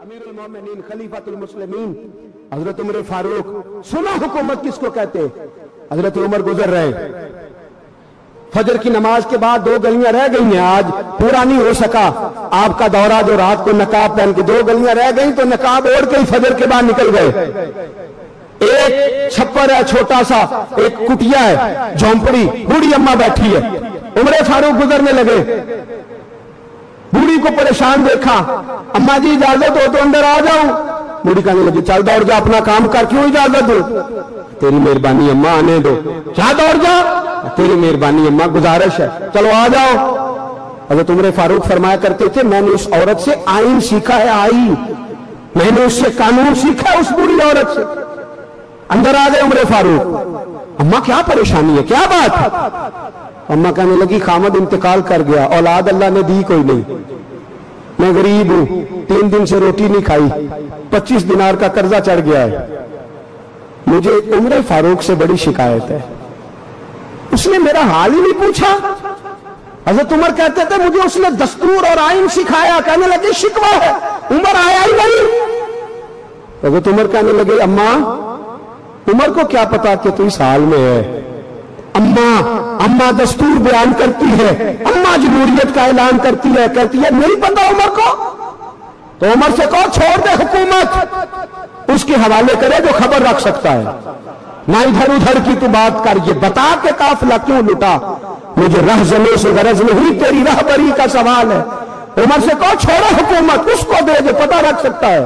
अमीरुल मोमिनीन खलीफातुल मुस्लिमीन हजरत उमर फारूक। सुना हुकूमत किसको कहते? हजरत उमर गुजर रहे, फजर की नमाज के बाद 2 गलियां रह गई हैं, आज पूरा नहीं हो सका आपका दौरा, जो रात को नकाब पहन के 2 गलियां रह गई तो नकाब ओढ़ के ही फजर के बाद निकल गए। एक छप्पर है छोटा सा, एक कुटिया है, झोंपड़ी, बूढ़ी अम्मा बैठी है, उमर फारूक गुजरने लगे, बूढ़ी को परेशान देखा, अम्मा जी इजाजत हो तो अंदर आ जाऊं। बूढ़ी कहने लगी चल दौड़ जा, अपना काम कर, क्यों इजाजत दो? तेरी मेहरबानी अम्मा, आने दो। क्या दौड़ जा? तेरी मेहरबानी अम्मा, गुजारिश है, चलो आ जाओ। हज़रत उमर फारूक फरमाया करते थे मैंने उस औरत से आइन सीखा है, आइन, मैंने उससे कानून सीखा है, उस बूढ़ी औरत से। अंदर आ गए उमर फारूक। अम्मा क्या परेशानी है, क्या बात है? अम्मा कहने लगी खामद इंतकाल कर गया, औलाद अल्लाह ने दी कोई नहीं, मैं गरीब हूं, 3 दिन से रोटी नहीं खाई, 25 दिनार का कर्जा चढ़ गया है, मुझे उमर फारूक से बड़ी शिकायत है। उसने मेरा हाल ही नहीं पूछा। हज़रत उमर कहते थे मुझे उसने दस्तूर और आइन सिखाया। कहने लगे शिकवा है, उमर आया ही नहीं। हज़रत उमर कहने लगे अम्मा, उमर को क्या पता कि तू इस हाल में है। अम्मा दस्तूर बयान करती है, अम्मा जमहूरियत का ऐलान करती है, कहती है नहीं पता उमर को, तो उमर से कहो छोड़ दे हुकूमत, उसके हवाले करे जो खबर रख सकता है, ना इधर उधर की तू बात कर, ये बता के काफिला क्यों लुटा, मुझे रहजने से गरज नहीं, तेरी रहबरी का सवाल है। उमर से कहो छोड़ो हुकूमत, उसको दे जो पता रख सकता है।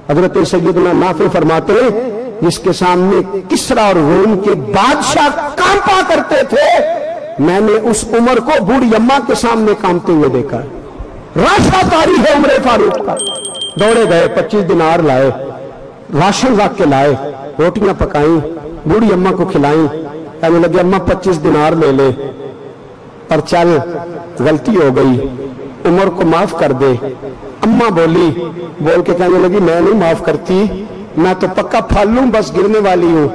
हजरत सैयदना नाफी फरमाते हैं जिसके सामने किसरा और रोम के बादशाह कांपा करते थे, मैंने उस उमर को बूढ़ी अम्मा के सामने कांपते हुए देखा। राशा तारी है उमर फारूक का। दौड़े गए, 25 दिनार लाए, राशन रख के लाए, रोटियां पकाई, बूढ़ी अम्मा को खिलाई। कहने लगे अम्मा 25 दिनार ले ले और चल, गलती हो गई, उमर को माफ कर दे। अम्मा बोल के कहने लगी मैं नहीं माफ करती, मैं तो पक्का फल लूं, बस गिरने वाली हूं,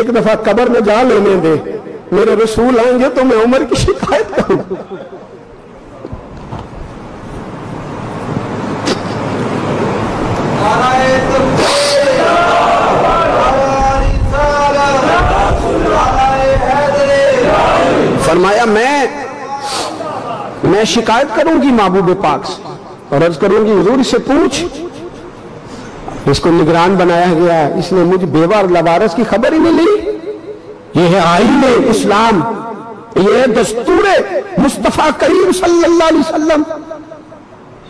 एक दफा कब्र में जा लेने दे, मेरे रसूल आएंगे तो मैं उमर की शिकायत करूं। फरमाया मैं शिकायत करूंगी महबूब पाक से और अर्ज करूंगी हुजूर से पूछ, इसको निगरान बनाया गया, इसने मुझे बेवा और लवारस की खबर ही नहीं ली। ये है आईन इस्लाम, ये है दस्तूर मुस्तफा करीम सल्लल्लाहु अलैहि वसल्लम।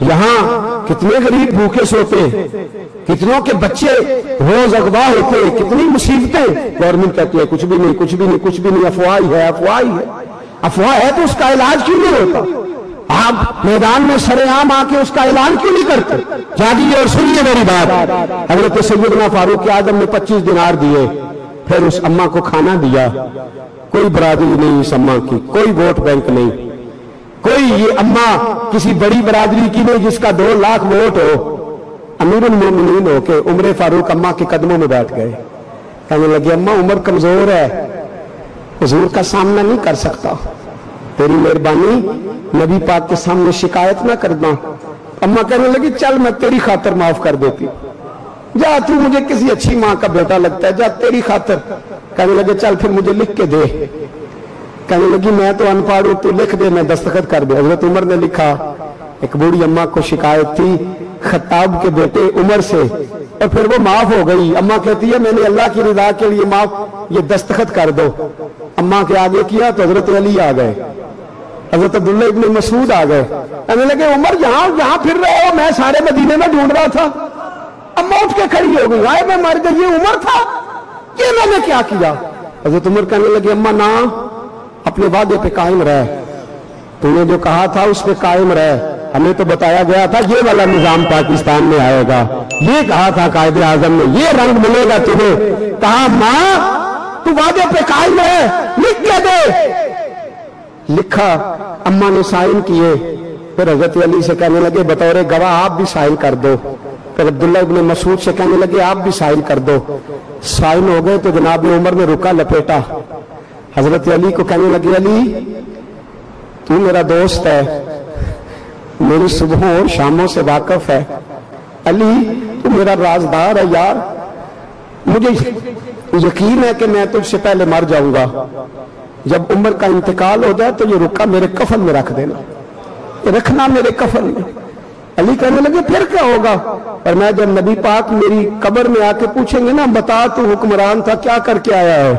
यहां कितने गरीब भूखे सोते, कितनों के बच्चे रोज अगवा होते, कितनी मुसीबतें। गवर्नमेंट कहती है कुछ भी नहीं, कुछ भी नहीं, कुछ भी नहीं, अफवाह ही है, अफवाह ही है। अफवाह है तो उसका इलाज क्यों नहीं होता? आप मैदान में सरेआम आके उसका ऐलान क्यों नहीं करते? जागिए और सुनिए मेरी बात। हजरत सैयदना फारूक आजम ने 25 दिनार दिए, फिर उस अम्मा को खाना दिया। कोई बरादरी नहीं इस अम्मा की, कोई वोट बैंक नहीं, कोई ये अम्मा किसी बड़ी बरादरी की नहीं जिसका 2 लाख वोट हो। अमीरुल मोमिनीन होके उमर फारूक अम्मा के कदमों में बैठ गए। कहने लगे अम्मा उमर कमजोर है, हुजूर का सामना नहीं कर सकता, तेरी मेहरबानी नबी पाक के सामने शिकायत ना करना। अम्मा कहने लगी चल मैं तेरी खातर माफ कर देती, जा तू मुझे किसी अच्छी माँ का बेटा लगता है, जा तेरी खातर। कहने लगे चल फिर मुझे लिख के दे। कहने लगी मैं तो अनपढ़ हूं, तू लिख दे, मैं दस्तखत कर दे। हजरत उमर ने लिखा। एक बूढ़ी अम्मा को शिकायत थी खत्ताब के बेटे उमर से, और फिर वो माफ हो गई। अम्मा कहती है मैंने अल्लाह की रिदा के लिए माफ, ये दस्तखत कर दो। अम्मा के आगे किया तो हजरत अली आ गए, हजरत अब्दुल्ला इब्न मसूद आ गए। कहने लगे उमर यहाँ फिर रहे हो, मैं सारे मदीने में ढूंढ रहा था। अम्मा उठ के खड़ी हो गई, आए मैं मर गई, ये उमर था, ये मैंने क्या किया? हजरत उमर कहने लगे अम्मा ना, अपने वादे पे कायम रह, तूने जो कहा था उस पे कायम रह। हमें तो बताया गया था ये वाला निजाम पाकिस्तान में आएगा, ये कहा था कायदे आजम ने, ये रंग मिलेगा तुम्हें। कहा मां तू वादे पे कायम रह, लिख के दे। लिखा, अम्मा ने साइन किए। फिर हजरत अली से कहने लगे बतौर गवाह आप भी साइन कर दो। फिर अब्दुल्ला इब्न मसूद से कहने लगे आप भी साइन कर दो। साइन हो गए तो जनाब उमर ने रुका लपेटा। हजरत अली को कहने लगे अली तू मेरा दोस्त है, मेरी सुबहों और शामों से वाकिफ है, अली तू मेरा राजदार है यार, मुझे यकीन है कि मैं तुझसे पहले मर जाऊंगा, जब उम्र का इंतकाल हो जाए तो ये रुका मेरे कफन में रख देना, ये रखना मेरे कफन में। अली कहने लगे फिर क्या होगा? और मैं जब नबी पाक मेरी कब्र में आके पूछेंगे ना, बता तू हुक्मरान था क्या करके आया है,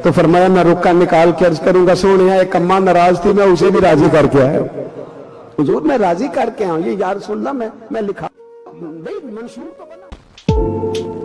तो फरमाया मैं रुका निकाल के अर्ज करूंगा, सोने एक अम्मा नाराज थी, मैं उसे भी राजी करके आया, हुजूर मैं राजी करके आऊं। ये यार सुनना मैं लिखा नहीं, मंशूर तो बना।